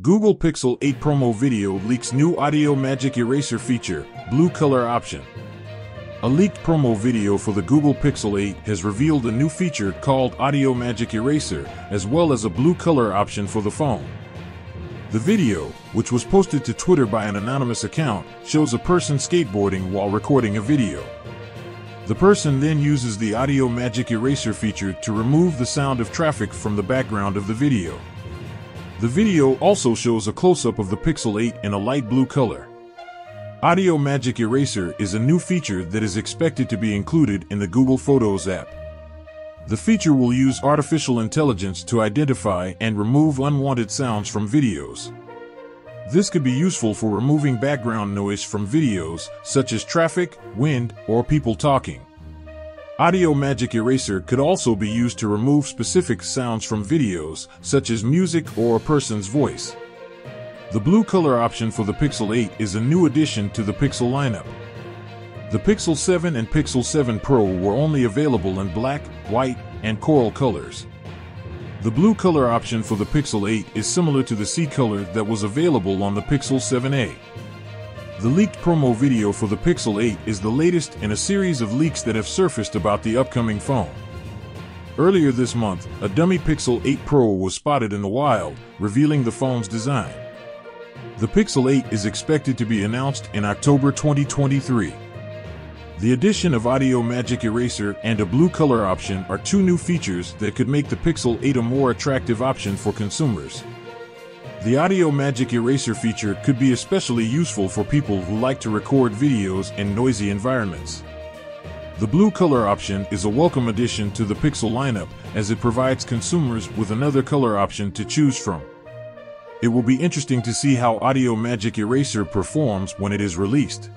Google Pixel 8 promo video leaks new Audio Magic Eraser feature, blue color option. A leaked promo video for the Google Pixel 8 has revealed a new feature called Audio Magic Eraser, as well as a blue color option for the phone. The video, which was posted to Twitter by an anonymous account, shows a person skateboarding while recording a video. The person then uses the Audio Magic Eraser feature to remove the sound of traffic from the background of the video. The video also shows a close-up of the Pixel 8 in a light blue color. Audio Magic Eraser is a new feature that is expected to be included in the Google Photos app. The feature will use artificial intelligence to identify and remove unwanted sounds from videos. This could be useful for removing background noise from videos, such as traffic, wind, or people talking. Audio Magic Eraser could also be used to remove specific sounds from videos, such as music or a person's voice. The blue color option for the Pixel 8 is a new addition to the Pixel lineup. The Pixel 7 and Pixel 7 Pro were only available in black, white, and coral colors. The blue color option for the Pixel 8 is similar to the sea color that was available on the Pixel 7a. The leaked promo video for the Pixel 8 is the latest in a series of leaks that have surfaced about the upcoming phone. Earlier this month, a dummy Pixel 8 Pro was spotted in the wild, revealing the phone's design. The Pixel 8 is expected to be announced in October 2023. The addition of Audio Magic Eraser and a blue color option are two new features that could make the Pixel 8 a more attractive option for consumers. The Audio Magic Eraser feature could be especially useful for people who like to record videos in noisy environments. The blue color option is a welcome addition to the Pixel lineup, as it provides consumers with another color option to choose from. It will be interesting to see how Audio Magic Eraser performs when it is released.